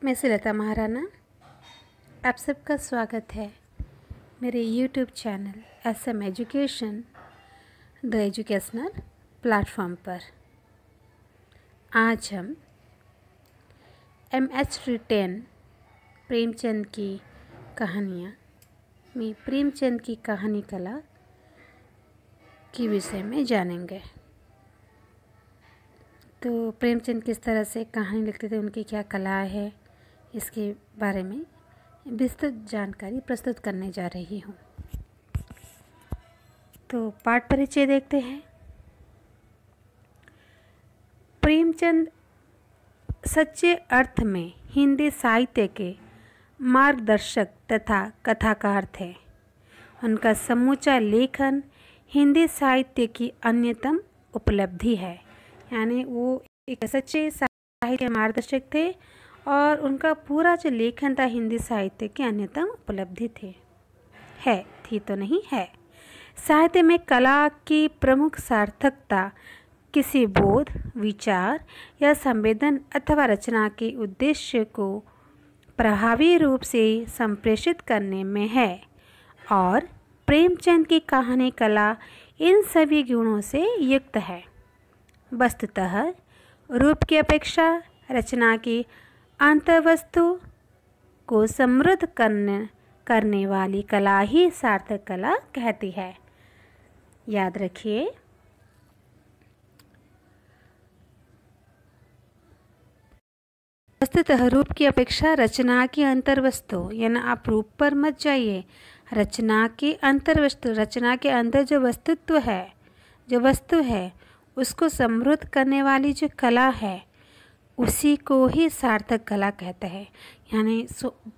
मैं सुलता महाराणा, आप सबका स्वागत है मेरे YouTube channel SM education the educational platform पर। आज हम MH रिटेन प्रेमचंद की कहानियाँ में प्रेमचंद की कहानी कला के विषय में जानेंगे। तो प्रेमचंद किस तरह से कहानी लिखते थे, उनकी क्या कला है, इसके बारे में विस्तृत जानकारी प्रस्तुत करने जा रही हूँ। तो पाठ परिचय देखते हैं। प्रेमचंद सच्चे अर्थ में हिंदी साहित्य के मार्गदर्शक तथा कथाकार थे। उनका समूचा लेखन हिंदी साहित्य की अन्यतम उपलब्धि है। यानी वो एक सच्चे साहित्य मार्गदर्शक थे और उनका पूरा जो लेखन था हिंदी साहित्य की अन्यतम उपलब्धि थी तो नहीं है। साहित्य में कला की प्रमुख सार्थकता किसी बोध, विचार या संवेदन अथवा रचना के उद्देश्य को प्रभावी रूप से संप्रेषित करने में है और प्रेमचंद की कहानी कला इन सभी गुणों से युक्त है। वस्तुतः रूप की अपेक्षा रचना की अंतर्वस्तु को समृद्ध करने वाली कला ही सार्थक कला कहती है। याद रखिए, वस्तुतः रूप की अपेक्षा रचना की अंतर्वस्तु, यानी आप रूप पर मत जाइए, रचना की अंतर्वस्तु, रचना के अंदर जो वस्तुत्व है, जो वस्तु है, उसको समृद्ध करने वाली जो कला है उसी को ही सार्थक कला कहते हैं। यानी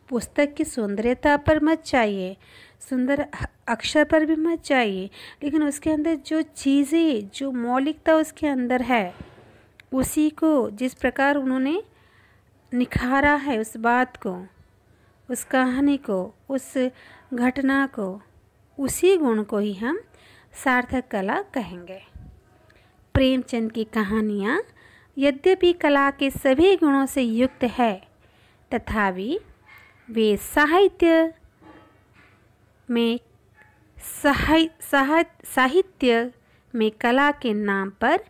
पुस्तक की सौंदर्यता पर मत चाहिए, सुंदर अक्षर पर भी मत चाहिए, लेकिन उसके अंदर जो चीज़ें, जो मौलिकता उसके अंदर है, उसी को जिस प्रकार उन्होंने निखारा है, उस बात को, उस कहानी को, उस घटना को, उसी गुण को ही हम सार्थक कला कहेंगे। प्रेमचंद की कहानियाँ यद्यपि कला के सभी गुणों से युक्त है, तथापि वे साहित्य में कला के नाम पर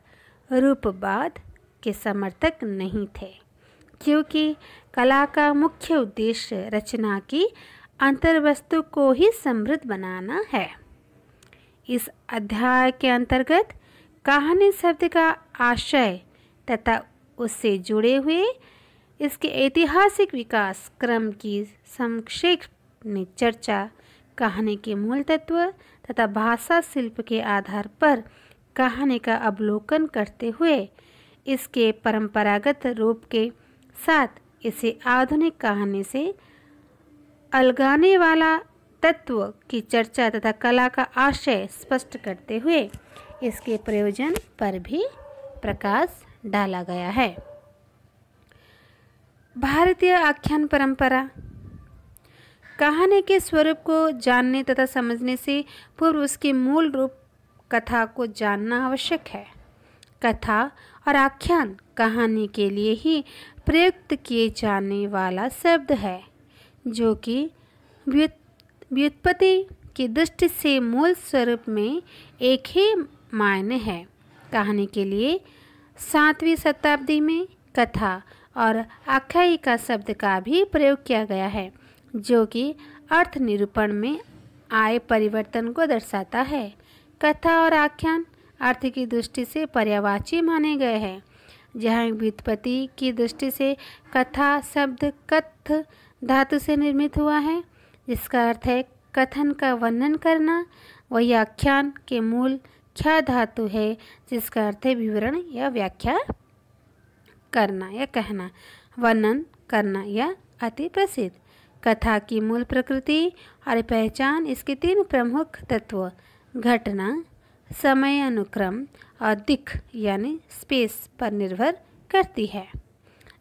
रूपवाद के समर्थक नहीं थे, क्योंकि कला का मुख्य उद्देश्य रचना की अंतर्वस्तु को ही समृद्ध बनाना है। इस अध्याय के अंतर्गत कहानी शब्द का आशय तथा उससे जुड़े हुए इसके ऐतिहासिक विकास क्रम की संक्षेप में चर्चा, कहानी के मूल तत्व तथा भाषा शिल्प के आधार पर कहानी का अवलोकन करते हुए इसके परंपरागत रूप के साथ इसे आधुनिक कहानी से अलगाने वाला तत्व की चर्चा तथा कला का आशय स्पष्ट करते हुए इसके प्रयोजन पर भी प्रकाश डाला गया है। भारतीय आख्यान परंपरा। कहानी के स्वरूप को जानने तथा समझने से पूर्व उसके मूल रूप कथा को जानना आवश्यक है। कथा और आख्यान कहानी के लिए ही प्रयुक्त किए जाने वाला शब्द है, जो कि व्युत्पत्ति की दृष्टि से मूल स्वरूप में एक ही मायने है। कहानी के लिए 7वीं शताब्दी में कथा और आख्यायिका शब्द का भी प्रयोग किया गया है, जो कि अर्थ निरूपण में आए परिवर्तन को दर्शाता है। कथा और आख्यान अर्थ की दृष्टि से पर्यायवाची माने गए हैं, जहाँ व्युत्पत्ति की दृष्टि से कथा शब्द कथ धातु से निर्मित हुआ है, जिसका अर्थ है कथन का वर्णन करना। वही आख्यान के मूल ख्या धातु है, जिसका अर्थ है विवरण या व्याख्या करना या कहना, वर्णन करना या अति प्रसिद्ध। कथा की मूल प्रकृति और पहचान इसके 3 प्रमुख तत्व घटना, समय अनुक्रम और दिक् यानी स्पेस पर निर्भर करती है।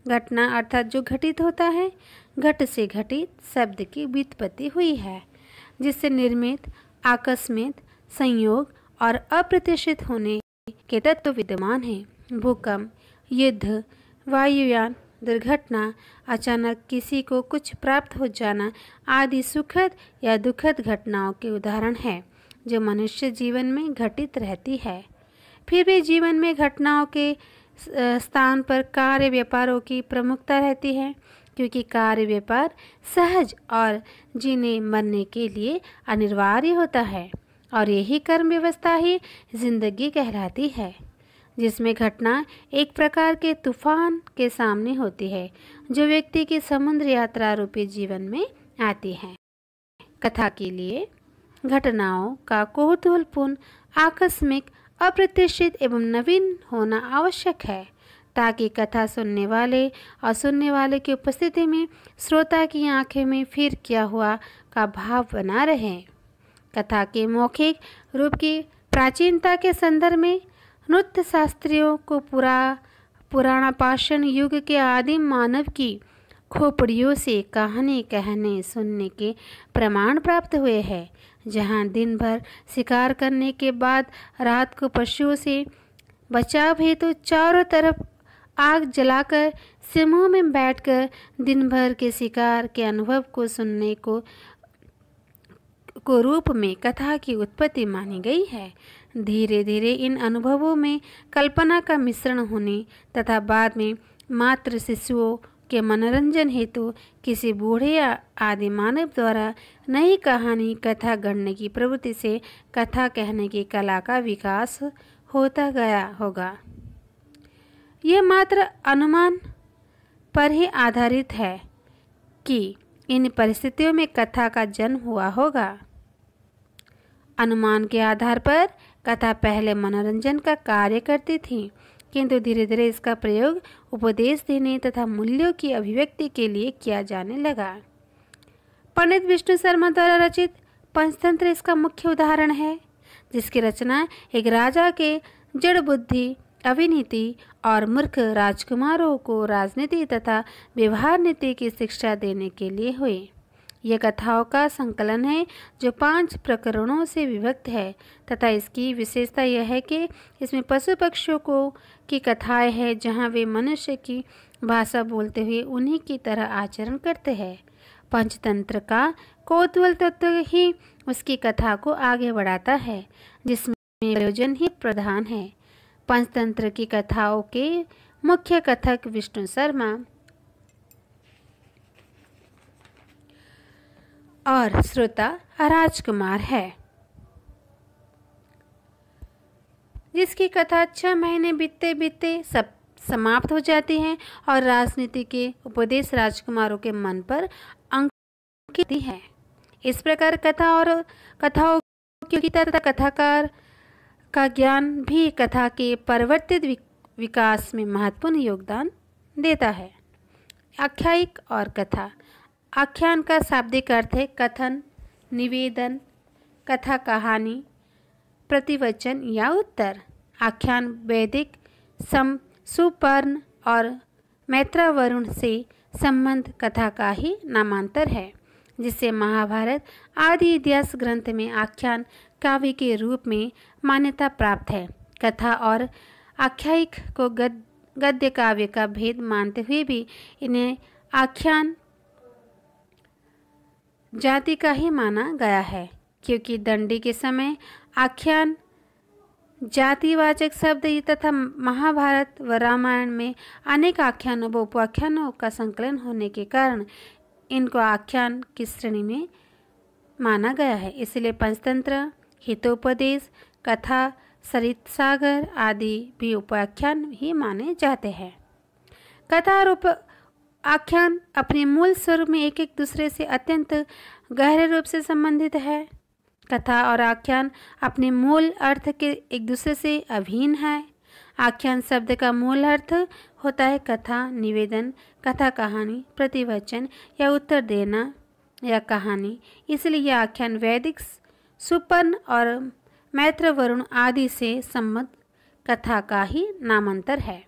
घटना अर्थात जो घटित होता है, घट से घटित शब्द की व्युत्पत्ति हुई है, जिससे निर्मित, आकस्मिक, संयोग और अप्रत्याशित होने के तत्व विद्यमान हैं। भूकंप, युद्ध, वायुयान, दुर्घटना, अचानक किसी को कुछ प्राप्त हो जाना आदि सुखद या दुखद घटनाओं के उदाहरण हैं जो मनुष्य जीवन में घटित रहती है। फिर भी जीवन में घटनाओं के स्थान पर कार्य व्यापारों की प्रमुखता रहती है, क्योंकि कार्य व्यापार सहज और जीने मरने के लिए अनिवार्य होता है, और यही कर्म व्यवस्था ही जिंदगी कहलाती है, जिसमें घटना एक प्रकार के तूफान के सामने होती है जो व्यक्ति की समुद्र यात्रा रूपी जीवन में आती है। कथा के लिए घटनाओं का कौतूहलपूर्ण, आकस्मिक, अप्रत्याशित एवं नवीन होना आवश्यक है, ताकि कथा सुनने वाले और सुनने वाले की उपस्थिति में श्रोता की आंखें में फिर क्या हुआ का भाव बना रहे। कथा के मौखिक रूप की प्राचीनता के संदर्भ में नृत्य शास्त्रियों को पुराना पाषाण युग के आदिम मानव की खोपड़ियों से कहानी कहने सुनने के प्रमाण प्राप्त हुए हैं, जहां दिन भर शिकार करने के बाद रात को पशुओं से बचाव हेतु चारों तरफ आग जलाकर समूह में बैठकर दिन भर के शिकार के अनुभव को सुनने को रूप में कथा की उत्पत्ति मानी गई है। धीरे धीरे इन अनुभवों में कल्पना का मिश्रण होने तथा बाद में मात्र शिशुओं के मनोरंजन हेतु किसी बूढ़े या आदि मानव द्वारा नई कहानी कथा गढ़ने की प्रवृत्ति से कथा कहने की कला का विकास होता गया होगा। यह मात्र अनुमान पर ही आधारित है कि इन परिस्थितियों में कथा का जन्म हुआ होगा। अनुमान के आधार पर कथा पहले मनोरंजन का कार्य करती थी, किंतु धीरे धीरे इसका प्रयोग उपदेश देने तथा मूल्यों की अभिव्यक्ति के लिए किया जाने लगा। पंडित विष्णु शर्मा द्वारा रचित पंचतंत्र इसका मुख्य उदाहरण है, जिसकी रचना एक राजा के जड़ बुद्धि, अविनीति और मूर्ख राजकुमारों को राजनीति तथा व्यवहार नीति की शिक्षा देने के लिए हुई। यह कथाओं का संकलन है जो 5 प्रकरणों से विभक्त है तथा इसकी विशेषता यह है कि इसमें पशु पक्षियों की कथाएं हैं, जहां वे मनुष्य की भाषा बोलते हुए उन्हीं की तरह आचरण करते हैं। पंचतंत्र का कौतूहल तत्व ही उसकी कथा को आगे बढ़ाता है, जिसमें प्रयोजन ही प्रधान है। पंचतंत्र की कथाओं के मुख्य कथक विष्णु शर्मा और श्रोता राजकुमार है, जिसकी कथा 6 महीने बीतते बीतते सब समाप्त हो जाती है और राजनीति के उपदेश राजकुमारों के मन पर अंकित है। इस प्रकार कथाओं की तथा कथाकार का ज्ञान भी कथा के परिवर्तित विकास में महत्वपूर्ण योगदान देता है। आख्यायिक और कथा। आख्यान का शाब्दिक अर्थ है कथन, निवेदन, कथा, कहानी, प्रतिवचन या उत्तर। आख्यान वैदिक सुपर्ण और मैत्रावरुण से संबंध कथा का ही नामांतर है, जिससे महाभारत आदि इतिहास ग्रंथ में आख्यान काव्य के रूप में मान्यता प्राप्त है। कथा और आख्यायिक को गद्य काव्य का भेद मानते हुए भी इन्हें आख्यान जाति का ही माना गया है, क्योंकि दंडी के समय आख्यान जातिवाचक शब्द तथा महाभारत व रामायण में अनेक आख्यानों व उपाख्यानों का संकलन होने के कारण इनको आख्यान की श्रेणी में माना गया है। इसलिए पंचतंत्र, हितोपदेश, कथा, सरित सागर आदि भी उपाख्यान ही माने जाते हैं। कथा और आख्यान अपने मूल स्वरूप में एक दूसरे से अत्यंत गहरे रूप से संबंधित है। कथा और आख्यान अपने मूल अर्थ के एक दूसरे से अभिन्न है। आख्यान शब्द का मूल अर्थ होता है कथा, निवेदन, कथा, कहानी, प्रतिवचन या उत्तर देना या कहानी। इसलिए यह आख्यान वैदिक सुपर्ण और मैत्रवरुण आदि से संबद्ध कथा का ही नामांतर है,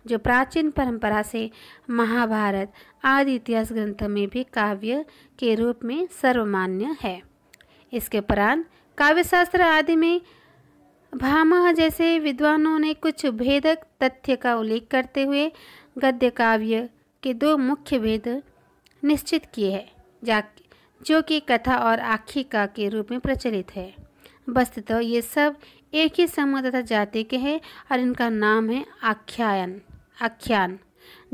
जो प्राचीन परंपरा से महाभारत आदि इतिहास ग्रंथों में भी काव्य के रूप में सर्वमान्य है। इसके उपरांत काव्यशास्त्र आदि में भामह जैसे विद्वानों ने कुछ भेदक तथ्य का उल्लेख करते हुए गद्य काव्य के दो मुख्य भेद निश्चित किए हैं, जो कि कथा और आख्यायिका के रूप में प्रचलित है। वस्तुतः ये सब एक ही समूह तथा जाति के हैं और इनका नाम है आख्यान।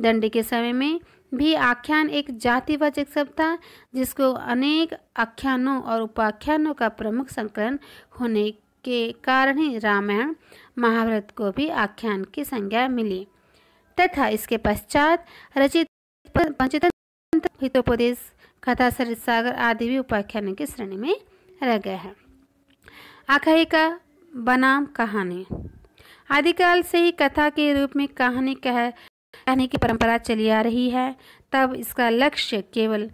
दंडी के समय में भी आख्यान एक जातिवाचक शब्द था, जिसको अनेक आख्यानों और उपाख्यानों का प्रमुख संकलन होने के कारण ही रामायण महाभारत को भी आख्यान की संज्ञा मिली तथा इसके पश्चात रचित पंचतंत्र, हितोपदेश, कथा, सरित सागर आदि भी उपाख्यानों की श्रेणी में रह गए हैं। आख्यायिका बनाम कहानी। आदिकाल से ही कथा के रूप में कहानी कहने की परंपरा चली आ रही है। तब इसका लक्ष्य केवल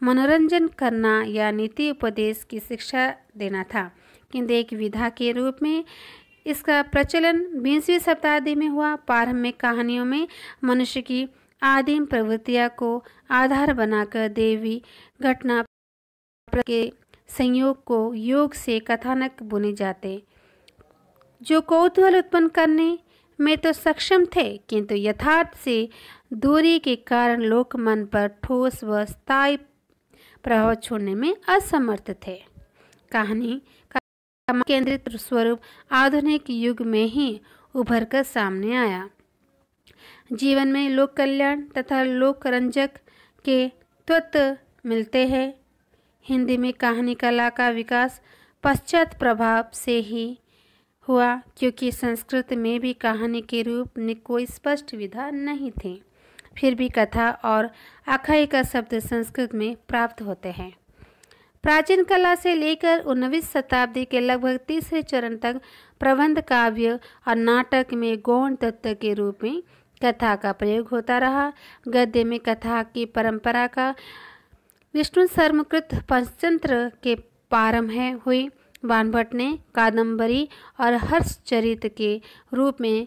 मनोरंजन करना या नीति उपदेश की शिक्षा देना था, किंतु एक विधा के रूप में इसका प्रचलन 20वीं शताब्दी में हुआ। प्रारंभिक कहानियों में मनुष्य की आदिम प्रवृत्तियों को आधार बनाकर देवी घटना के संयोग को योग से कथानक बुने जाते, जो कौतूहल उत्पन्न करने में तो सक्षम थे, किंतु यथार्थ से दूरी के कारण लोक मन पर ठोस व स्थायी प्रभाव छोड़ने में असमर्थ थे। कहानी का केंद्रित स्वरूप आधुनिक युग में ही उभर कर सामने आया। जीवन में लोक कल्याण तथा लोक रंजक के तत्व मिलते हैं। हिंदी में कहानी कला का विकास पश्चात प्रभाव से ही हुआ, क्योंकि संस्कृत में भी कहानी के रूप में कोई स्पष्ट विधा नहीं थी। फिर भी कथा और आख्यायिका शब्द संस्कृत में प्राप्त होते हैं। प्राचीन कला से लेकर 19वीं शताब्दी के लगभग तीसरे चरण तक प्रबंध, काव्य और नाटक में गौण तत्व के रूप में कथा का प्रयोग होता रहा। गद्य में कथा की परंपरा का विष्णु शर्मकृत पंचतंत्र के प्रारंभ हुई। बाणभट्ट ने कादंबरी और हर्षचरित के रूप में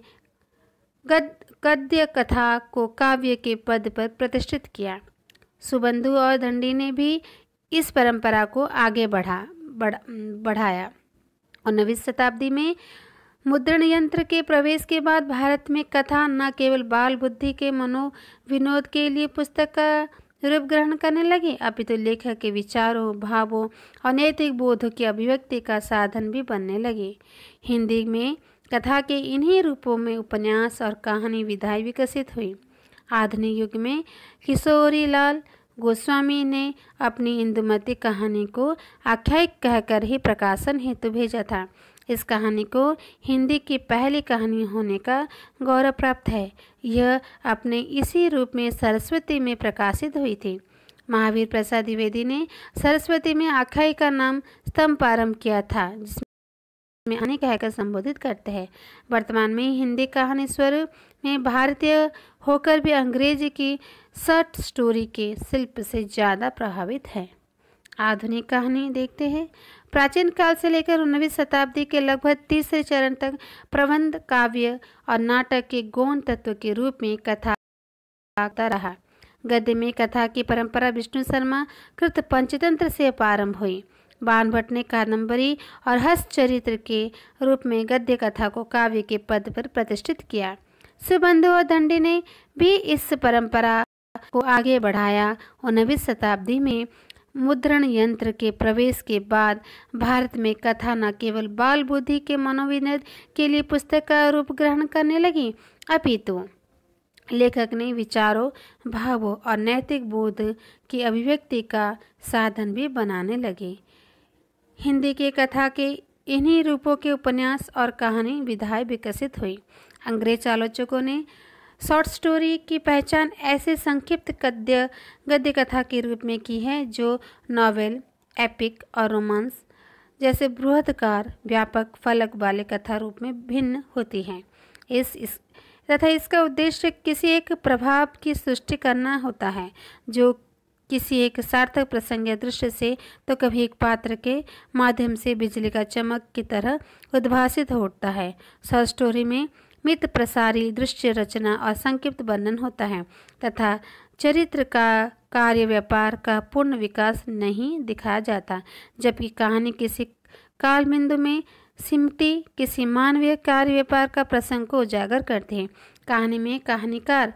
गद्य कथा को काव्य के पद पर प्रतिष्ठित किया। सुबंधु और दंडी ने भी इस परंपरा को आगे बढ़ाया। 19वीं शताब्दी में मुद्रण यंत्र के प्रवेश के बाद भारत में कथा न केवल बाल बुद्धि के मनोविनोद के लिए पुस्तक का रूप ग्रहण करने लगी, अपितु लेखक के विचारों, भावों और नैतिक बोधों की अभिव्यक्ति का साधन भी बनने लगी। हिंदी में कथा के इन्हीं रूपों में उपन्यास और कहानी विधाएं विकसित हुई। आधुनिक युग में किशोरी लाल गोस्वामी ने अपनी इंदुमती कहानी को आख्यायिक कहकर ही प्रकाशन हेतु भेजा था। इस कहानी को हिंदी की पहली कहानी होने का गौरव प्राप्त है। यह अपने इसी रूप में सरस्वती में प्रकाशित हुई थी। महावीर प्रसाद द्विवेदी ने सरस्वती में आख्यायिका नाम स्तंभ आरंभ किया था, जिसमें कहानी कहकर संबोधित करते हैं। वर्तमान में हिंदी कहानी स्वरूप में भारतीय होकर भी अंग्रेजी की शॉर्ट स्टोरी के शिल्प से ज़्यादा प्रभावित है। आधुनिक कहानी देखते हैं। प्राचीन काल से लेकर 19वीं शताब्दी के लगभग तीसरे चरण तक प्रबंध, काव्य और नाटक के गौण तत्व के रूप में कथा आता रहा। गद्य में कथा की परंपरा विष्णु शर्मा कृत पंचतंत्र से प्रारंभ हुई। बाणभट्ट ने कादंबरी और हर्षचरित्र के रूप में गद्य कथा को काव्य के पद पर प्रतिष्ठित किया। सुबंधु और दंडी ने भी इस परंपरा को आगे बढ़ाया। 19वीं शताब्दी में मुद्रण यंत्र के प्रवेश के बाद भारत में कथा न केवल बाल बुद्धि के मनोविनोद के लिए पुस्तक का रूप ग्रहण करने लगी, अपितु लेखक ने विचारों, भावों और नैतिक बोध की अभिव्यक्ति का साधन भी बनाने लगे। हिंदी के कथा के इन्हीं रूपों के उपन्यास और कहानी विधाएं विकसित हुई। अंग्रेज आलोचकों ने शॉर्ट स्टोरी की पहचान ऐसे संक्षिप्त गद्य कथा के रूप में की है जो नॉवेल, एपिक और रोमांस जैसे बृहदाकार, व्यापक फलक वाले कथा रूप में भिन्न होती हैं। तथा इसका उद्देश्य किसी एक प्रभाव की सृष्टि करना होता है, जो किसी एक सार्थक प्रसंग या दृश्य से तो कभी एक पात्र के माध्यम से बिजली का चमक की तरह उद्भासित होता है। शॉर्ट स्टोरी में मित प्रसारी दृश्य रचना और संक्षिप्त वर्णन होता है तथा चरित्र का कार्य व्यापार का पूर्ण विकास नहीं दिखाया जाता, जबकि कहानी किसी काल बिंदु में सिमटी किसी मानवीय कार्य व्यापार का प्रसंग को उजागर करते हैं। कहानी में कहानीकार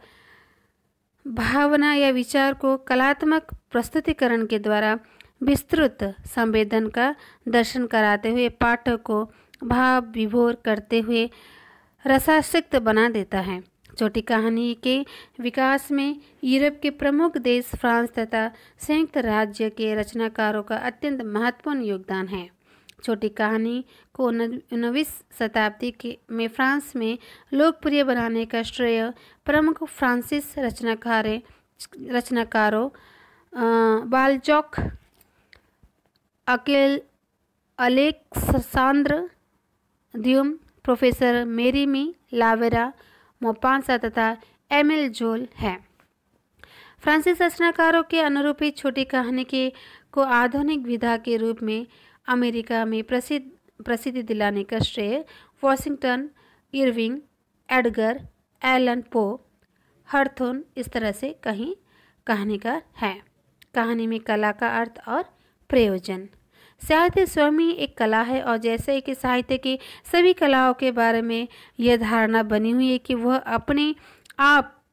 भावना या विचार को कलात्मक प्रस्तुतिकरण के द्वारा विस्तृत संवेदन का दर्शन कराते हुए पाठक को भाव विभोर करते हुए रसासक्त बना देता है। छोटी कहानी के विकास में यूरोप के प्रमुख देश फ्रांस तथा संयुक्त राज्य के रचनाकारों का अत्यंत महत्वपूर्ण योगदान है। छोटी कहानी को 19वीं शताब्दी में फ्रांस में लोकप्रिय बनाने का श्रेय प्रमुख फ्रांसीस रचनाकारों बाल्ज़ाक, अलेक्सांद्र ड्यूम, प्रोफेसर मेरेमी लावेरा, मोपासा तथा एमिल जोल है। फ्रांसीसी रचनाकारों के अनुरूप ही छोटी कहानी को आधुनिक विधा के रूप में अमेरिका में प्रसिद्धि दिलाने का श्रेय Washington Irving, Edgar Allan Poe, Hawthorne इस तरह से कहीं कहानीकार है। कहानी में कला का अर्थ और प्रयोजन। साहित्य स्वयं ही एक कला है और जैसे कि साहित्य की सभी कलाओं के बारे में यह धारणा बनी हुई है कि वह अपने आप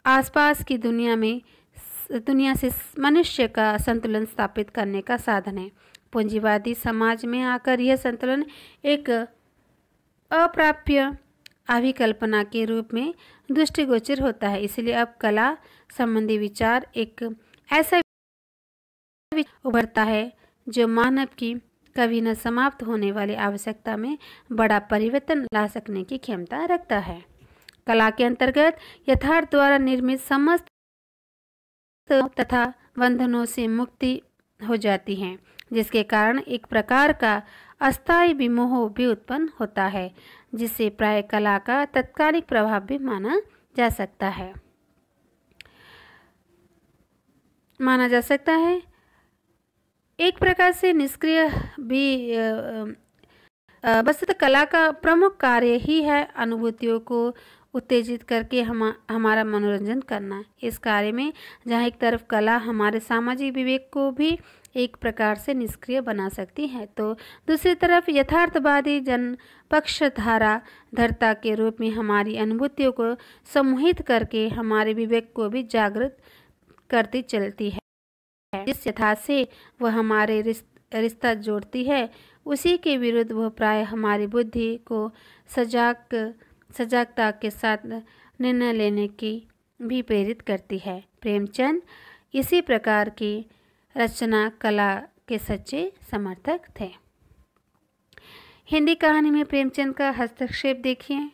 आसपास की दुनिया से मनुष्य का संतुलन स्थापित करने का साधन है। पूंजीवादी समाज में आकर यह संतुलन एक अप्राप्य अभिकल्पना के रूप में दृष्टिगोचर होता है। इसलिए अब कला संबंधी विचार एक ऐसा उभरता है जो मानव की कभी न समाप्त होने वाली आवश्यकता में बड़ा परिवर्तन ला सकने की क्षमता रखता है। कला के अंतर्गत यथार्थ द्वारा निर्मित समस्त तथा बंधनों से मुक्ति हो जाती है, जिसके कारण एक प्रकार का अस्थायी विमोह भी उत्पन्न होता है, जिसे प्राय कला का तत्कालिक प्रभाव भी माना जा सकता है। एक प्रकार से निष्क्रिय भी वस्तुतः कला का प्रमुख कार्य ही है अनुभूतियों को उत्तेजित करके हमारा मनोरंजन करना। इस कार्य में जहाँ एक तरफ कला हमारे सामाजिक विवेक को भी एक प्रकार से निष्क्रिय बना सकती है, तो दूसरी तरफ यथार्थवादी जनपक्षधारा धर्ता के रूप में हमारी अनुभूतियों को सम्मोहित करके हमारे विवेक को भी जागृत करती चलती है। जिस यथार्थ से वह हमारे रिश्ता जोड़ती है, उसी के विरुद्ध वह प्राय हमारी बुद्धि को सजागता के साथ निर्णय लेने की भी प्रेरित करती है। प्रेमचंद इसी प्रकार की रचना कला के सच्चे समर्थक थे। हिंदी कहानी में प्रेमचंद का हस्तक्षेप देखिए।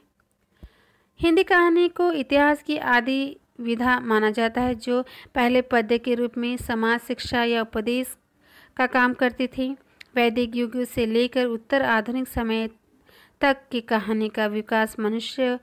हिंदी कहानी को इतिहास की आदि विधा माना जाता है, जो पहले पद्य के रूप में समाज शिक्षा या उपदेश का काम करती थी। वैदिक युग से लेकर उत्तर आधुनिक समय तक की कहानी का विकास मनुष्य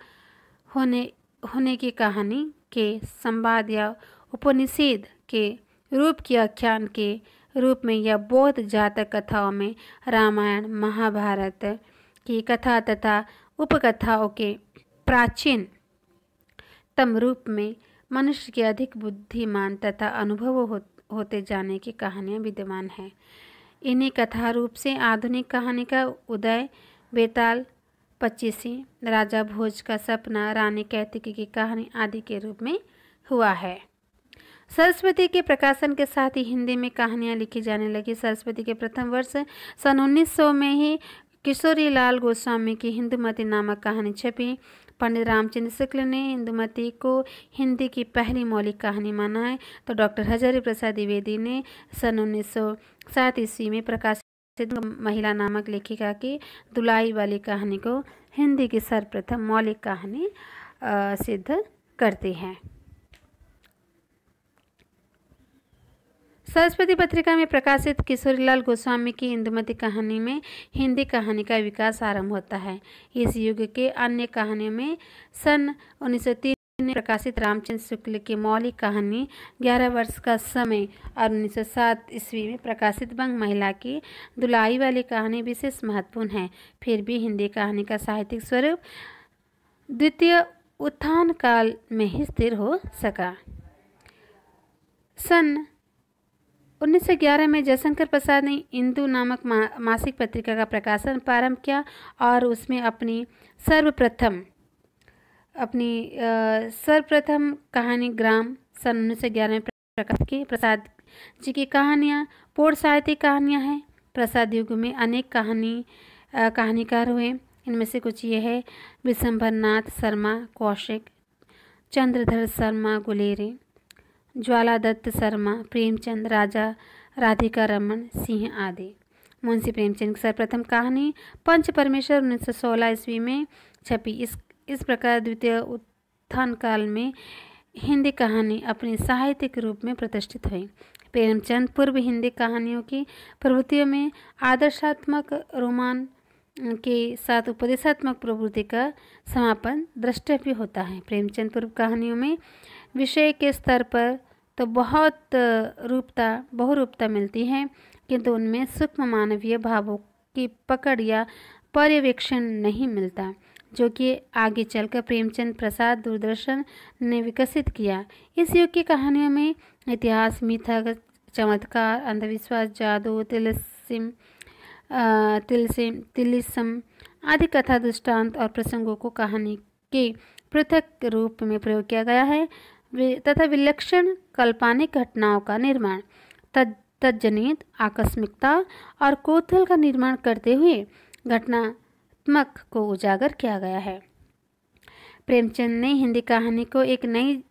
होने की कहानी के संवाद या उपनिषद के रूप की आख्यान के रूप में या बौद्ध जातक कथाओं में रामायण महाभारत की कथा तथा उपकथाओं के प्राचीन तम रूप में मनुष्य के अधिक बुद्धिमान तथा अनुभव होते जाने की कहानियाँ विद्यमान हैं। इन्हीं कथा रूप से आधुनिक कहानी का उदय बेताल, पच्चीसी, राजा भोज का सपना, रानी कैतिकी की कहानी आदि के रूप में हुआ है। सरस्वती के प्रकाशन के साथ ही हिंदी में कहानियाँ लिखी जाने लगी। सरस्वती के प्रथम वर्ष सन 1900 में ही किशोरी लाल गोस्वामी की हिंदुमती नामक कहानी छपी। पंडित रामचंद्र शुक्ल ने हिंदुमती को हिंदी की पहली मौलिक कहानी माना है, तो डॉक्टर हजारी प्रसाद द्विवेदी ने सन 1907 ईस्वी में प्रकाशित महिला नामक लेखिका की दुलाई वाली कहानी को हिंदी की सर्वप्रथम मौलिक कहानी सिद्ध करती है। सरस्वती पत्रिका में प्रकाशित किशोरीलाल गोस्वामी की इंदुमती कहानी में हिंदी कहानी का विकास आरंभ होता है। इस युग के अन्य कहानियों में सन 1903 में प्रकाशित रामचंद्र शुक्ल की मौलिक कहानी 11 वर्ष का समय और 1907 ईस्वी में प्रकाशित बंग महिला की दुलाई वाली कहानी विशेष महत्वपूर्ण है। फिर भी हिंदी कहानी का साहित्यिक स्वरूप द्वितीय उत्थान काल में ही स्थिर हो सका। सन 1911 में जयशंकर प्रसाद ने इंदु नामक मासिक पत्रिका का प्रकाशन प्रारंभ किया और उसमें अपनी सर्वप्रथम कहानी ग्राम सन 1911 में प्रकाशित की। प्रसाद जी की कहानियाँ पूर्ण साहित्यिक कहानियाँ हैं। प्रसाद युग में अनेक कहानीकार हुए। इनमें से कुछ ये है: विशंभर नाथ शर्मा कौशिक, चंद्रधर शर्मा गुलेरे, ज्वालादत्त शर्मा, प्रेमचंद, राजा राधिका रमन सिंह आदि। मुंशी प्रेमचंद की सर्वप्रथम कहानी पंच परमेश्वर 1916 ईस्वी में छपी। इस प्रकार द्वितीय उत्थान काल में हिंदी कहानी अपनी साहित्यिक रूप में प्रतिष्ठित हुई। प्रेमचंद पूर्व हिंदी कहानियों की प्रवृत्तियों में आदर्शात्मक रोमान के साथ उपदेशात्मक प्रवृत्ति का समापन द्रष्टव्य होता है। प्रेमचंद पूर्व कहानियों में विषय के स्तर पर तो बहुरूपता मिलती है, किंतु उनमें सूक्ष्म मानवीय भावों की पकड़ या पर्यवेक्षण नहीं मिलता, जो कि आगे चलकर प्रेमचंद प्रसाद दूरदर्शन ने विकसित किया। इस युग की कहानियों में इतिहास, मिथक, चमत्कार, अंधविश्वास, जादू, तिलिस्म आदि कथा, दृष्टांत और प्रसंगों को कहानी के पृथक रूप में प्रयोग किया गया है तथा विलक्षण काल्पनिक घटनाओं का निर्माण, तज्जनित आकस्मिकता और कौतूहल का निर्माण करते हुए घटनात्मक को उजागर किया गया है। प्रेमचंद ने हिंदी कहानी को एक नई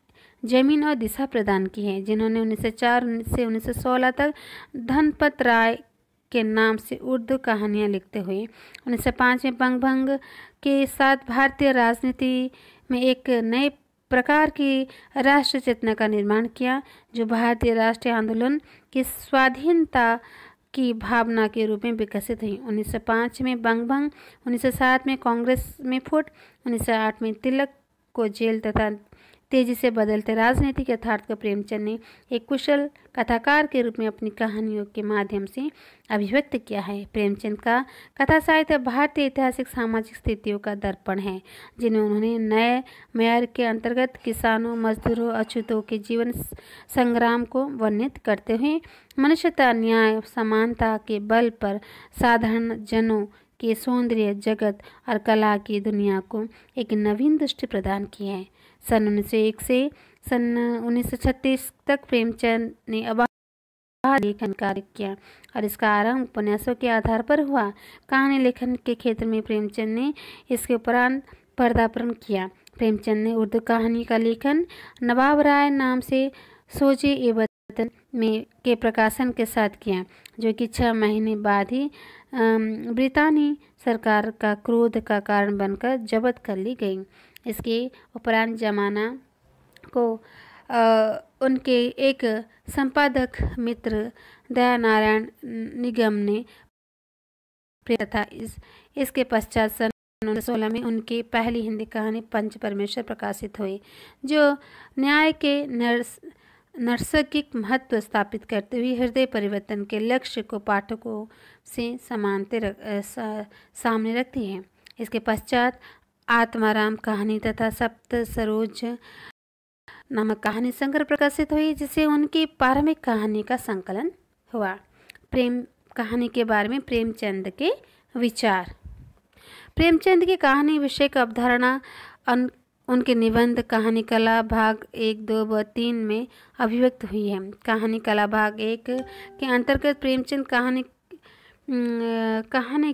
जमीन और दिशा प्रदान की है, जिन्होंने 1904 से 1916 तक धनपत राय के नाम से उर्दू कहानियाँ लिखते हुए 1905 में बंग के साथ भारतीय राजनीति में एक नए प्रकार की राष्ट्र चेतना का निर्माण किया, जो भारतीय राष्ट्रीय आंदोलन की स्वाधीनता की भावना के रूप में विकसित हुई। 1905 में बंग, 1907 में कांग्रेस में फुट, 1908 में तिलक को जेल तथा तेजी से बदलते राजनीतिक यथार्थ को प्रेमचंद ने एक कुशल कथाकार के रूप में अपनी कहानियों के माध्यम से अभिव्यक्त किया है। प्रेमचंद का कथा साहित्य भारतीय ऐतिहासिक सामाजिक स्थितियों का दर्पण है, जिन्हें उन्होंने नए मेयर के अंतर्गत किसानों, मजदूरों, अछूतों के जीवन संग्राम को वर्णित करते हुए मनुष्यता, न्याय, समानता के बल पर साधारण जनों के सौंदर्य जगत और कला की दुनिया को एक नवीन दृष्टि प्रदान की है। सन 1901 से सन 1936 तक प्रेमचंद ने अबाध लेखन कार्य किया और इसका आरंभ उपन्यासों के आधार पर हुआ। कहानी लेखन के क्षेत्र में प्रेमचंद ने इसके उपरांत पदार्पण किया। प्रेमचंद ने उर्दू कहानी का लेखन नवाब राय नाम से सोजे ए वतन में के प्रकाशन के साथ किया, जो कि 6 महीने बाद ही ब्रितानी सरकार का क्रोध का कारण बनकर जब्त कर ली गई। इसके उपरांत जमाना को उनके एक संपादक मित्र दयानारायण निगम ने तथा इसके पश्चात सन 1916 में उनकी पहली हिंदी कहानी पंच परमेश्वर प्रकाशित हुई, जो न्याय के नैसर्गिक महत्व स्थापित करते हुए हृदय परिवर्तन के लक्ष्य को पाठकों से सामने रखती है। इसके पश्चात आत्माराम कहानी तथा सप्त सरोज नामक कहानी संग्रह प्रकाशित हुई, जिसे उनकी प्रारंभिक कहानी का संकलन हुआ। प्रेम कहानी के बारे में प्रेमचंद के विचार। प्रेमचंद की कहानी विषय की अवधारणा उनके निबंध कहानी कला भाग 1, 2 व 3 में अभिव्यक्त हुई है। कहानी कला भाग 1 के अंतर्गत प्रेमचंद कहानी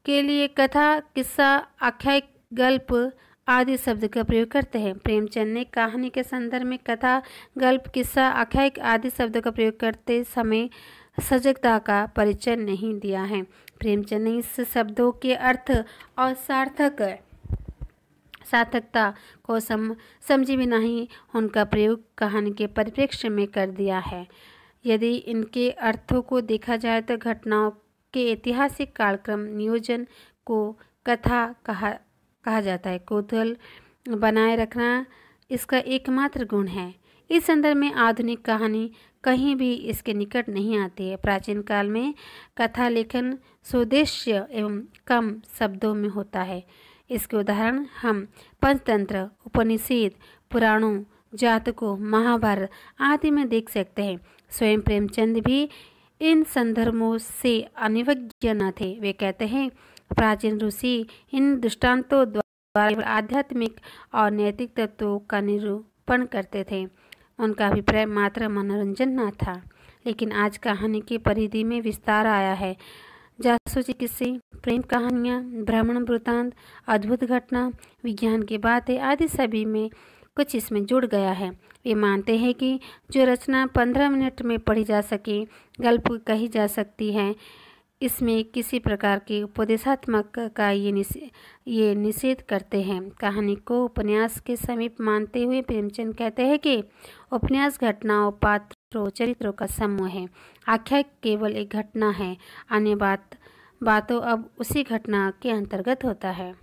के लिए कथा, किस्सा, आख्यायिक, गल्प आदि शब्द का प्रयोग करते हैं। प्रेमचंद ने कहानी के संदर्भ में कथा, गल्प, किस्सा, आख्यायिक आदि शब्दों का प्रयोग करते समय सजगता का परिचय नहीं दिया है। प्रेमचंद ने इस शब्दों के अर्थ और सार्थकता को समझे भी नहीं उनका प्रयोग कहानी के परिप्रेक्ष्य में कर दिया है। यदि इनके अर्थों को देखा जाए तो घटनाओं के ऐतिहासिक कालक्रम नियोजन को कथा कहा जाता है। कौतूहल बनाए रखना इसका एकमात्र गुण है। इस संदर्भ में आधुनिक कहानी कहीं भी इसके निकट नहीं आती है। प्राचीन काल में कथा लेखन सोदेश्य एवं कम शब्दों में होता है। इसके उदाहरण हम पंचतंत्र, उपनिषद, पुराणों, जातकों, महाभारत आदि में देख सकते हैं। स्वयं प्रेमचंद भी इन संदर्भों से अनभिज्ञ न थे। वे कहते हैं, प्राचीन ऋषि इन दृष्टांतों द्वारा आध्यात्मिक और नैतिक तत्वों का निरूपण करते थे। उनका अभिप्राय मात्र मनोरंजन न था, लेकिन आज कहानी की परिधि में विस्तार आया है। जासूसी किस्से, प्रेम कहानियाँ, भ्रमण वृत्तांत, अद्भुत घटना, विज्ञान की बातें आदि सभी में कुछ इसमें जुड़ गया है। वे मानते हैं कि जो रचना 15 मिनट में पढ़ी जा सके, गल्प कही जा सकती है, इसमें किसी प्रकार के उपदेशात्मक का ये निषेध करते हैं। कहानी को उपन्यास के समीप मानते हुए प्रेमचंद कहते हैं कि उपन्यास घटनाओं, पात्रों, चरित्रों का समूह है। आख्या केवल एक घटना है, अन्य बातों अब उसी घटना के अंतर्गत होता है।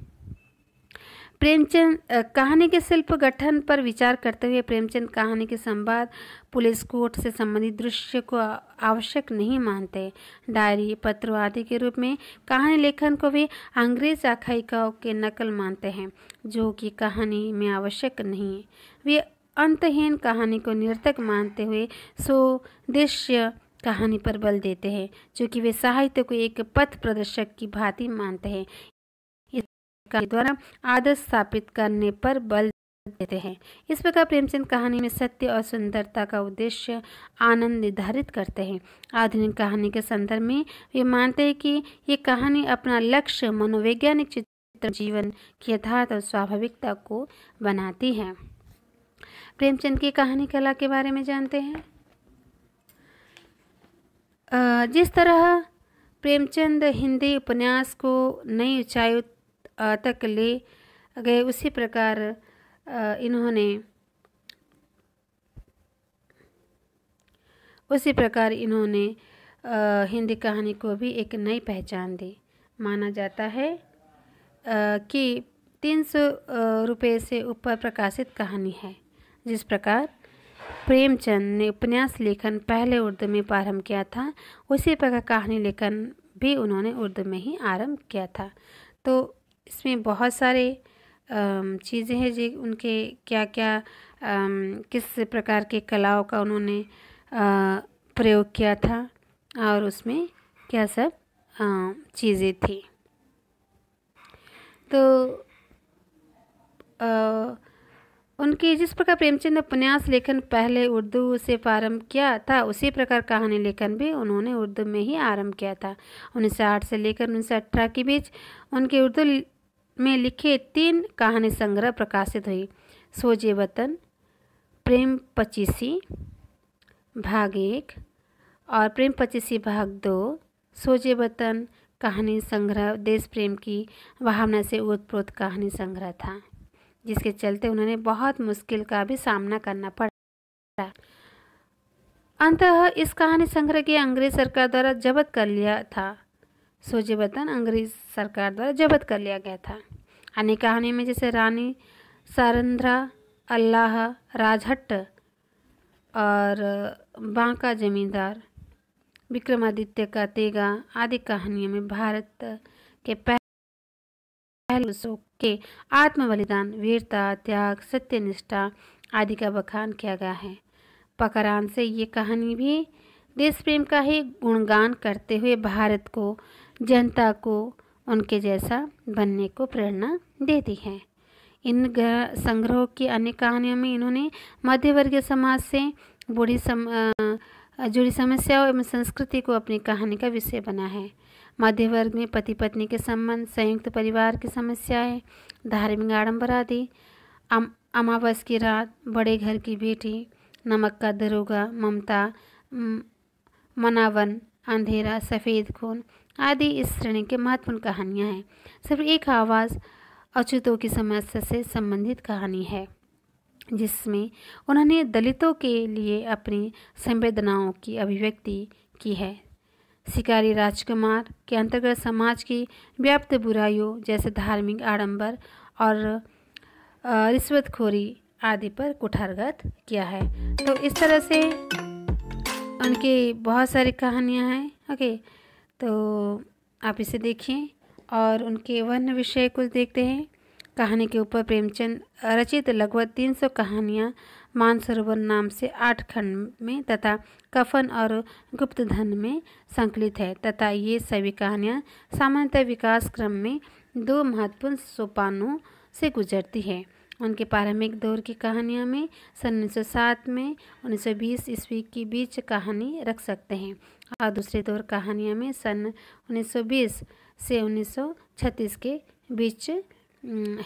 प्रेमचंद कहानी के शिल्प गठन पर विचार करते हुए प्रेमचंद कहानी के संवाद, पुलिस कोर्ट से संबंधित दृश्य को आवश्यक नहीं मानते। डायरी, पत्रों आदि के रूप में कहानी लेखन को वे अंग्रेज आख्यायिकाओं के नकल मानते हैं, जो कि कहानी में आवश्यक नहीं है। वे अंतहीन कहानी को निरर्थक मानते हुए स्वदेश्य कहानी पर बल देते हैं, जो कि वे साहित्य को एक पथ प्रदर्शक की भांति मानते हैं। के द्वारा आदर्श स्थापित करने पर बल देते हैं। इस प्रकार प्रेमचंद कहानी में सत्य और सुंदरता का उद्देश्य आनंद निर्धारित करते हैं। आधुनिक कहानी के संदर्भ में वे मानते हैं कि ये कहानी अपना लक्ष्य मनोवैज्ञानिक चित्र जीवन की यथार्थ और स्वाभाविकता को बनाती है। प्रेमचंद की कहानी कला के बारे में जानते हैं। जिस तरह प्रेमचंद हिंदी उपन्यास को नई ऊंचाई तक ले गए, उसी प्रकार इन्होंने हिंदी कहानी को भी एक नई पहचान दी। माना जाता है कि 300 रुपये से ऊपर प्रकाशित कहानी है। जिस प्रकार प्रेमचंद ने उपन्यास लेखन पहले उर्दू में प्रारंभ किया था, उसी प्रकार कहानी लेखन भी उन्होंने उर्दू में ही आरंभ किया था। तो इसमें बहुत सारे चीज़ें हैं जी, उनके क्या क्या किस प्रकार के कलाओं का उन्होंने प्रयोग किया था और उसमें क्या सब चीज़ें थी। तो उनकी जिस प्रकार प्रेमचंद उपन्यास लेखन पहले उर्दू से प्रारंभ किया था, उसी प्रकार कहानी लेखन भी उन्होंने उर्दू में ही आरंभ किया था। 1908 से लेकर 1918 के बीच उनके उर्दू में लिखे 3 कहानी संग्रह प्रकाशित हुई। सोजे वतन, प्रेम पचीसी भाग 1 और प्रेम पचीसी भाग 2। सोजे वतन कहानी संग्रह देश प्रेम की भावना से ओतप्रोत कहानी संग्रह था, जिसके चलते उन्होंने बहुत मुश्किल का भी सामना करना पड़ा। अंततः इस कहानी संग्रह की अंग्रेज सरकार द्वारा जब्त कर लिया था। सोजे वतन अंग्रेज सरकार द्वारा जब्त कर लिया गया था। अन्य कहानी में जैसे रानी सारंद्रा, अल्लाह, राजहट्ट और बांका जमींदार, विक्रमादित्य का तेगा आदि कहानियों में भारत के पहले के आत्म बलिदान, वीरता, त्याग, सत्यनिष्ठा आदि का बखान किया गया है। पकरान से ये कहानी भी देश प्रेम का ही गुणगान करते हुए भारत को, जनता को उनके जैसा बनने को प्रेरणा देती है। इन संग्रहों की अन्य कहानियों में इन्होंने मध्यवर्गीय समाज से जुड़ी समस्याओं एवं संस्कृति को अपनी कहानी का विषय बना है। मध्य वर्ग में पति पत्नी के संबंध, संयुक्त परिवार की समस्याएं, धार्मिक आडंबर आदि, अमावस की रात, बड़े घर की बेटी, नमक का दरोगा, ममता, मनावन, अंधेरा, सफ़ेद खून आदि इस श्रेणी के महत्वपूर्ण कहानियाँ हैं। सिर्फ एक आवाज़ अछूतों की समस्या से संबंधित कहानी है, जिसमें उन्होंने दलितों के लिए अपनी संवेदनाओं की अभिव्यक्ति की है। शिकारी राजकुमार के अंतर्गत समाज की व्याप्त बुराइयों जैसे धार्मिक आडंबर और रिश्वतखोरी आदि पर कुठारघात किया है। तो इस तरह से उनकी बहुत सारी कहानियाँ हैं। ओके, तो आप इसे देखिए और उनके वर्ण विषय कुछ देखते हैं। कहानी के ऊपर प्रेमचंद रचित लगभग 300 कहानियाँ मानसरोवर नाम से 8 खंड में तथा कफन और गुप्तधन में संकलित है तथा ये सभी कहानियाँ सामान्यतः विकास क्रम में 2 महत्वपूर्ण सोपानों से गुजरती है। उनके प्रारंभिक दौर की कहानियों में सन 1907 में 1920 ईस्वी के बीच कहानी रख सकते हैं और दूसरे दौर कहानियों में सन 1920 से 1936 के बीच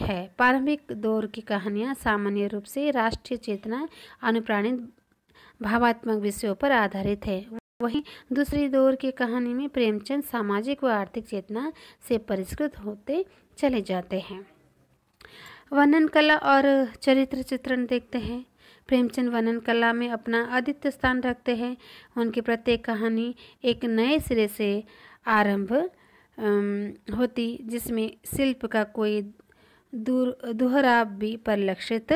है। प्रारंभिक दौर की कहानियाँ सामान्य रूप से राष्ट्रीय चेतना अनुप्राणित भावात्मक विषयों पर आधारित है। वहीं दूसरी दौर की कहानी में प्रेमचंद सामाजिक व आर्थिक चेतना से परिष्कृत होते चले जाते हैं। वर्णन कला और चरित्र चित्रण देखते हैं। प्रेमचंद वर्णन कला में अपना अद्वितीय स्थान रखते हैं। उनकी प्रत्येक कहानी एक नए सिरे से आरंभ होती, जिसमें शिल्प का कोई दोहराव भी परिलक्षित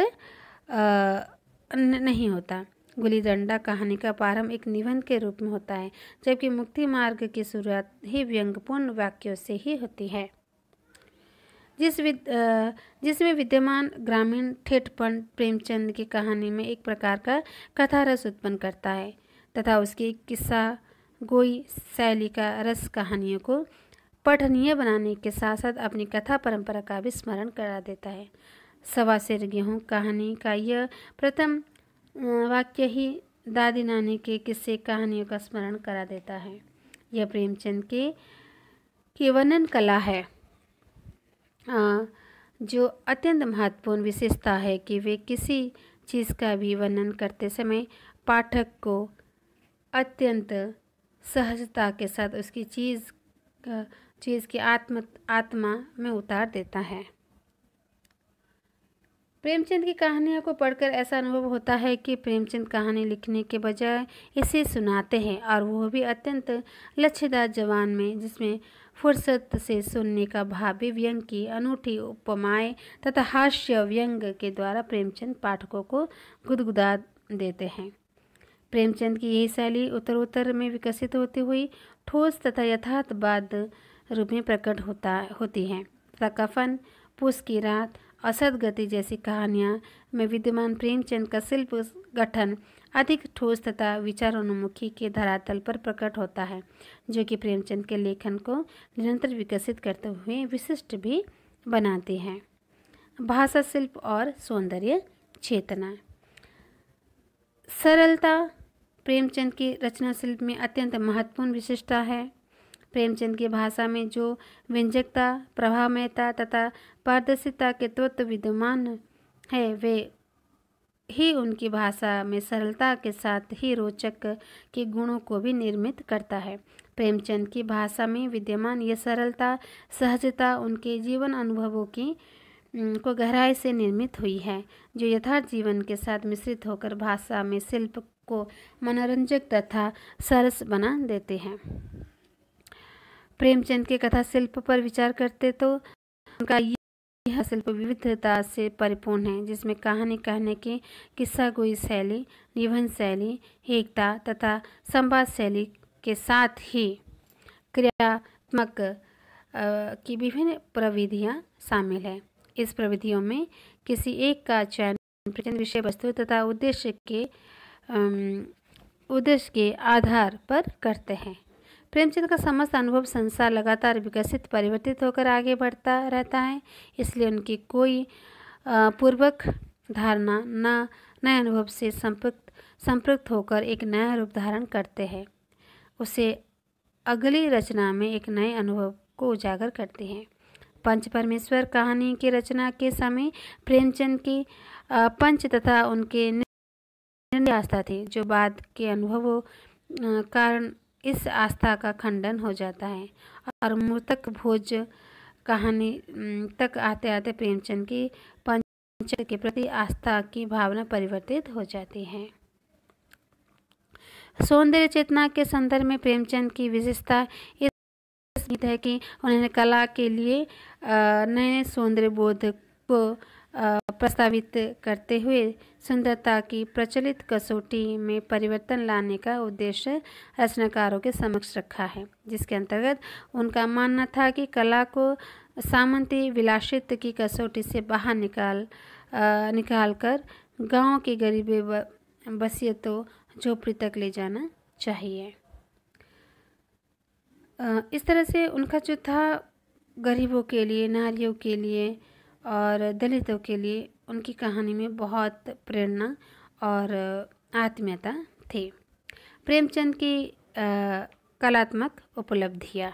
नहीं होता। गुली डंडा कहानी का प्रारंभ एक निबंध के रूप में होता है, जबकि मुक्ति मार्ग की शुरुआत ही व्यंग्यपूर्ण वाक्यों से ही होती है, जिसमें विद्यमान ग्रामीण ठेठपन प्रेमचंद की कहानी में एक प्रकार का कथा रस उत्पन्न करता है तथा उसकी किस्सा गोई शैली का रस कहानियों को पठनीय बनाने के साथ साथ अपनी कथा परंपरा का भी स्मरण करा देता है। सवा सेर गेहूँ कहानी का यह प्रथम वाक्य ही दादी नानी के किस्से कहानियों का स्मरण करा देता है। यह प्रेमचंद की वर्णन कला है जो अत्यंत महत्वपूर्ण विशेषता है कि वे किसी चीज़ का भी वर्णन करते समय पाठक को अत्यंत सहजता के साथ उसकी चीज़ की आत्मा में उतार देता है। प्रेमचंद की कहानियों को पढ़कर ऐसा अनुभव होता है कि प्रेमचंद कहानी लिखने के बजाय इसे सुनाते हैं, और वह भी अत्यंत लच्छेदार जबान में, जिसमें फुर्सत से सुनने का भाव भी व्यंग की अनूठी उपमाएं तथा हास्य व्यंग के द्वारा प्रेमचंद पाठकों को गुदगुदा देते हैं। प्रेमचंद की यही शैली उत्तरोत्तर में विकसित होती हुई ठोस तथा यथार्थवाद रूप में प्रकट होती है तथा कफन, पूस की रात, असद गति जैसी कहानियाँ में विद्यमान प्रेमचंद का शिल्प गठन अधिक ठोस तथा विचारोन्मुखी के धरातल पर प्रकट होता है, जो कि प्रेमचंद के लेखन को निरंतर विकसित करते हुए विशिष्ट भी बनाती हैं। भाषा शिल्प और सौंदर्य चेतना। सरलता प्रेमचंद की रचना शिल्प में अत्यंत महत्वपूर्ण विशेषता है। प्रेमचंद की भाषा में जो व्यंजकता, प्रभावमयता तथा पारदर्शिता के तत्व विद्यमान है, वे ही उनकी भाषा में सरलता के साथ ही रोचक के गुणों को भी निर्मित करता है। प्रेमचंद की भाषा में विद्यमान यह सरलता, सहजता उनके जीवन अनुभवों की को गहराई से निर्मित हुई है, जो यथार्थ जीवन के साथ मिश्रित होकर भाषा में शिल्प को मनोरंजक तथा सरस बना देते हैं। प्रेमचंद के कथा शिल्प पर विचार करते तो उनका यह शिल्प विविधता से परिपूर्ण है, जिसमें कहानी कहने की किस्सा गोई शैली, निबंध शैली, एकता तथा संवाद शैली के साथ ही क्रियात्मक की विभिन्न प्रविधियाँ शामिल हैं। इस प्रविधियों में किसी एक का चयन प्रेमचंद विषय वस्तु तथा उद्देश्य के आधार पर करते हैं। प्रेमचंद का समस्त अनुभव संसार लगातार विकसित परिवर्तित होकर आगे बढ़ता रहता है, इसलिए उनकी कोई पूर्वक धारणा न नए अनुभव से संपृक्त होकर एक नया रूप धारण करते हैं, उसे अगली रचना में एक नए अनुभव को उजागर करते हैं। पंच परमेश्वर कहानी की रचना के समय प्रेमचंद की पंच तथा उनके निर्णय आस्था थी, जो बाद के अनुभवों कारण इस आस्था का खंडन हो जाता है और मृतक भोज कहानी तक आते आते प्रेमचंद की पंच के प्रति आस्था की भावना परिवर्तित हो जाती है। सौंदर्य चेतना के संदर्भ में प्रेमचंद की विशेषता इस है कि उन्होंने कला के लिए नए सौंदर्य बोध को प्रस्तावित करते हुए सुंदरता की प्रचलित कसौटी में परिवर्तन लाने का उद्देश्य रचनाकारों के समक्ष रखा है, जिसके अंतर्गत उनका मानना था कि कला को सामंती विलासिता की कसौटी से बाहर निकालकर गांव की गरीबी बसियतों झोपड़ी तक ले जाना चाहिए। इस तरह से उनका जो था गरीबों के लिए, नारियों के लिए और दलितों के लिए उनकी कहानी में बहुत प्रेरणा और आत्मीयता थी। प्रेमचंद की कलात्मक उपलब्धियाँ।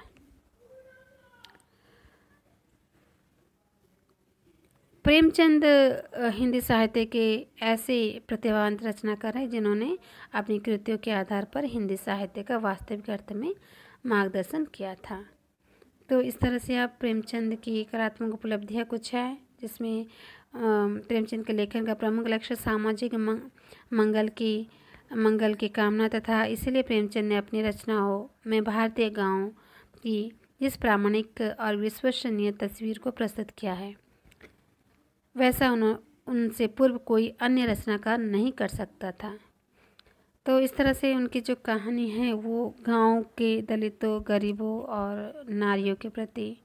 प्रेमचंद हिंदी साहित्य के ऐसे प्रतिभावान रचनाकार हैं जिन्होंने अपनी कृतियों के आधार पर हिंदी साहित्य का वास्तविक अर्थ में मार्गदर्शन किया था। तो इस तरह से आप प्रेमचंद की कलात्मक उपलब्धियाँ कुछ है, जिसमें प्रेमचंद के लेखन का प्रमुख लक्ष्य सामाजिक मंगल की कामना तथा इसीलिए प्रेमचंद ने अपनी रचनाओं में भारतीय गाँव की जिस प्रामाणिक और विश्वसनीय तस्वीर को प्रस्तुत किया है वैसा उनसे पूर्व कोई अन्य रचनाकार नहीं कर सकता था। तो इस तरह से उनकी जो कहानी है वो गांव के दलितों, गरीबों और नारियों के प्रति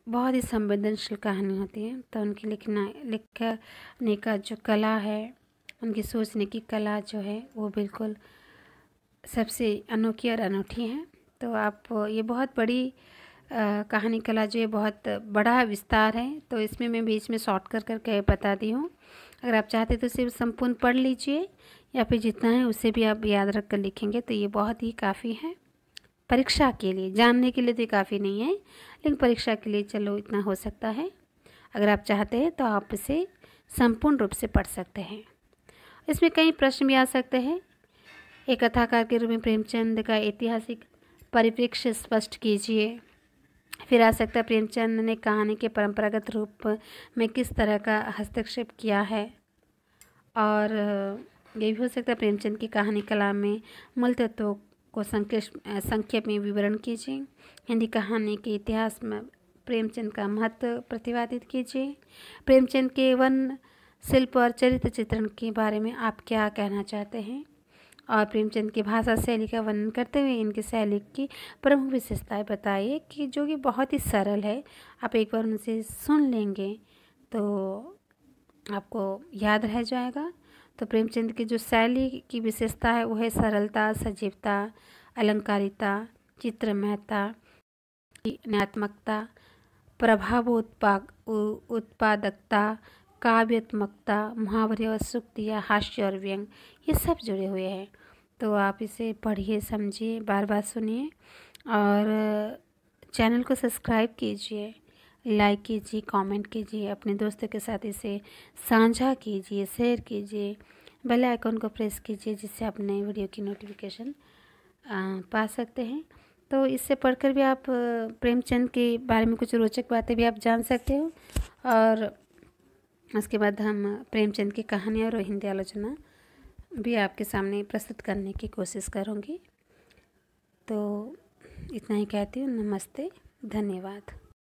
बहुत ही संवेदनशील कहानी होती है। तो उनकी लिखने का जो कला है, उनकी सोचने की कला जो है वो बिल्कुल सबसे अनोखी और अनूठी है। तो आप ये बहुत बड़ी कहानी कला जो है बहुत बड़ा विस्तार है, तो इसमें मैं बीच में शॉर्ट करके बता दी हूँ। अगर आप चाहते तो इसे संपूर्ण पढ़ लीजिए या फिर जितना है उसे भी आप याद रख कर लिखेंगे तो ये बहुत ही काफ़ी है परीक्षा के लिए। जानने के लिए तो काफ़ी नहीं है, लेकिन परीक्षा के लिए चलो इतना हो सकता है। अगर आप चाहते हैं तो आप इसे संपूर्ण रूप से पढ़ सकते हैं। इसमें कई प्रश्न भी आ सकते हैं। एक कथाकार के रूप में प्रेमचंद का ऐतिहासिक परिप्रेक्ष्य स्पष्ट कीजिए। फिर आ सकता है प्रेमचंद ने कहानी के परंपरागत रूप में किस तरह का हस्तक्षेप किया है। और ये भी हो सकता है प्रेमचंद की कहानी कला में मूल तत्वों को संक्षेप में विवरण कीजिए। हिंदी कहानी के इतिहास में प्रेमचंद का महत्व प्रतिपादित कीजिए। प्रेमचंद के वन शिल्प और चरित्र चित्रण के बारे में आप क्या कहना चाहते हैं। और प्रेमचंद की भाषा शैली का वर्णन करते हुए इनकी शैली की प्रमुख विशेषताएं बताइए कि जो कि बहुत ही सरल है। आप एक बार उनसे सुन लेंगे तो आपको याद रह जाएगा। तो प्रेमचंद की जो शैली की विशेषता है वो है सरलता, सजीवता, अलंकारिता, चित्रमयता, न्यात्मकता, उत्पादकता, काव्यात्मकता, मुहावरे और सूक्तियाँ, हास्य और व्यंग, ये सब जुड़े हुए हैं। तो आप इसे पढ़िए, समझिए, बार बार सुनिए और चैनल को सब्सक्राइब कीजिए, लाइक कीजिए, कमेंट कीजिए, अपने दोस्तों के साथ इसे साझा कीजिए, शेयर कीजिए, बेल आइकन को प्रेस कीजिए जिससे आप नए वीडियो की नोटिफिकेशन पा सकते हैं। तो इससे पढ़कर भी आप प्रेमचंद के बारे में कुछ रोचक बातें भी आप जान सकते हो। और उसके बाद हम प्रेमचंद की कहानी और हिंदी आलोचना भी आपके सामने प्रस्तुत करने की कोशिश करूँगी। तो इतना ही कहती हूँ। नमस्ते, धन्यवाद।